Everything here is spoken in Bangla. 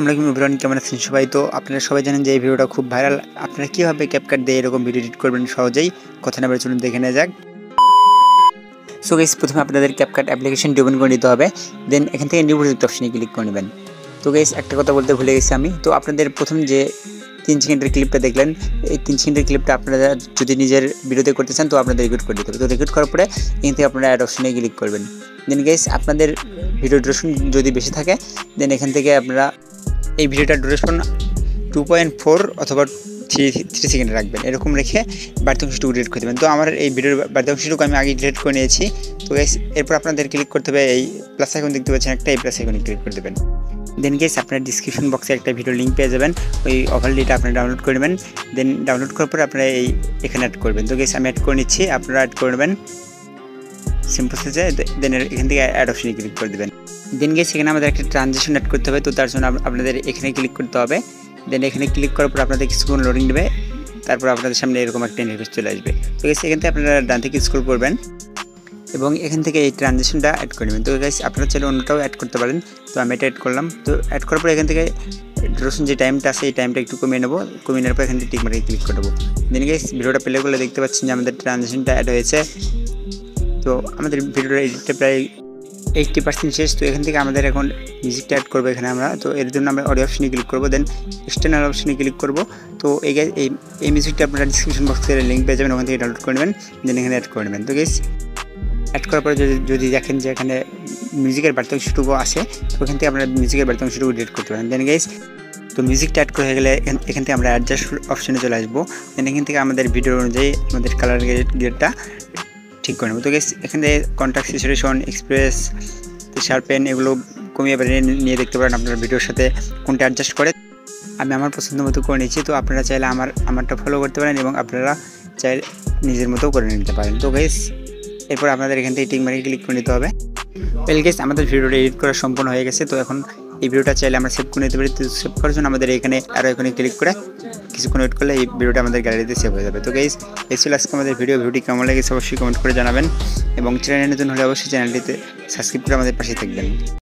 আসসালামু আলাইকুম এভরিওয়ান, কেমন আছেন সবাই? তো আপনারা সবাই জানেন যে এই ভিডিওটা খুব ভাইরাল। আপনারা কীভাবে ক্যাপকাট দিয়ে এরকম ভিডিও এডিট করবেন সহজেই, কথা না বলে চলুন দেখে নেওয়া যাক। সো গাইস, প্রথমে আপনাদের ক্যাপকাট অ্যাপ্লিকেশনটি ওপেন করে নিতে হবে। দেন এখান থেকে নিউ প্রজেক্ট অপশনে ক্লিক করে নেবেন। তো গাইস, একটা কথা বলতে ভুলে গেছি আমি। তো আপনাদের প্রথম যে 3 সেকেন্ডের ক্লিপটা দেখলেন, এই 3 সেকেন্ডের ক্লিপটা আপনারা যদি নিজের ভিডিওতে করতে চান তো আপনাদের রেকর্ড করে দিতে হবে। তো রেকর্ড করার পরে এখান থেকে আপনারা অ্যাড অপশনে ক্লিক করবেন। দেন গাইস, আপনাদের ভিডিও ডিউরেশন যদি বেশি থাকে দেন এখান থেকে আপনারা এই ভিডিওটার ডিউরেশন 2.4 অথবা 3 সেকেন্ড রাখবেন। এরকম রেখে বাড়তি অংশটুকু ডিলিট করে দেবেন। তো আমার এই ভিডিওর বাড়তি অংশটুকু আমি আগে ডিলিট করে নিয়েছি। তো গাইস, এরপর আপনাদের ক্লিক করতে হবে এই প্লাস আইকন দেখতে পাচ্ছেন একটা, এই প্লাস আইকনে ক্লিক করে দেবেন। দেন গাইস, আপনার ডিসক্রিপশন বক্সে একটা ভিডিও লিঙ্ক পেয়ে যাবেন। ওই ওভারলেটা আপনারা ডাউনলোড করে নেবেন। দেন ডাউনলোড করার পর আপনারা এখানে অ্যাড করবেন। তো গাইস, আমি অ্যাড করে নিচ্ছি, আপনারা অ্যাড করে নেবেন সিম্পল প্রসেসে। দেন এখান থেকে অ্যাড অপশনে ক্লিক করে দেবেন। দেন গাইস, এখানে আমাদের একটা ট্রানজিশন অ্যাড করতে হবে। তো তার জন্য আপনাদের এখানে ক্লিক করতে হবে। দেন এখানে ক্লিক করার পর আপনাদের কিছুক্ষণ লোডিং দেবে, তারপর আপনাদের সামনে এরকম একটা ইন্টারফেস চলে আসবে। তো গাইস, এখান থেকে আপনারা ডান থেকে স্ক্রল করবেন এবং এখান থেকে এই ট্রানজিশনটা অ্যাড করে নেবেন। তো গাইস, আপনারা চাইলে অন্যটাও অ্যাড করতে পারেন। তো আমি এটা অ্যাড করলাম। তো অ্যাড করার পর এখান থেকে ডিউরেশন যে টাইমটা আছে এই টাইমটা একটু কমিয়ে নেবো। কমিয়ে নেওয়ার পর এখান থেকে টিক মার্কে ক্লিক করে দেবো। দেন গাইস, ভিডিওটা প্লে করলে দেখতে পাচ্ছেন যে আমাদের ট্রানজিশনটা অ্যাড হয়েছে। তো আমাদের ভিডিওটা এডিটটা প্রায় 80% শেষ। তো এখান থেকে আমাদের এখন মিউজিকটা অ্যাড করবো এখানে আমরা। তো এর জন্য আমরা অডিও অপশনে ক্লিক করবো, দেন এক্সটার্নাল অপশনে ক্লিক করবো। তো এই মিউজিকটা আপনারা ডিসক্রিপশন বক্সে লিঙ্ক পেয়ে যাবেন, ওখান থেকে ডাউনলোড করে নেবেন। দেন এখানে অ্যাড করে নেবেন। তো গাইস, অ্যাড করার পরে যদি দেখেন যে এখানে মিউজিকের বাড়তি অংশটুকু আসে, তো ওখান থেকে আপনারা মিউজিকের বাড়তি অংশটুকু ডিলিট করতে পারেন। দেন গাইস, তো মিউজিকটা অ্যাড করে হয়ে গেলে এখান থেকে আমরা অ্যাডজাস্ট অপশনে চলে আসবো। দেন এখান থেকে আমাদের ভিডিও অনুযায়ী আমাদের কালার গ্রেডটা ঠিক করে নেবো। তো গাইস, এখান থেকে কন্ট্রাস্ট, স্যাচুরেশন, এক্সপ্রেস, শার্পেন এগুলো কমিয়ে বাড়িয়ে নিয়ে দেখতে পারেন আপনার ভিডিওর সাথে কোনটা অ্যাডজাস্ট করে। আমি আমার পছন্দ মতো করে নিচ্ছি। তো আপনারা চাইলে আমারটা ফলো করতে পারেন এবং আপনারা চাইলে নিজের মতো করে নিতে পারেন। তো গাইস, এরপর আপনাদের এখান থেকে টিক মার্কে ক্লিক করে নিতে হবে। ওয়েল গাইস, আমাদের ভিডিওটা এডিট করা সম্পূর্ণ হয়ে গেছে। তো এখন এই ভিডিওটা চাইলে আমরা সেভ করে নিতে পারি। তো সেভ করার জন্য আমাদের এখানে আরও এখানে ক্লিক করে কিছুক্ষণ ওয়েট করলে এই ভিডিওটা আমাদের গ্যালারিতে সেভ হয়ে যাবে। তো গাইস, এই ছিল আজকে আমাদের ভিডিওটি কেমন লেগেছে অবশ্যই কমেন্ট করে জানাবেন এবং চ্যানেলে নতুন হলে অবশ্যই চ্যানেলটিতে সাবস্ক্রাইব করে আমাদের পাশে থাকবেন।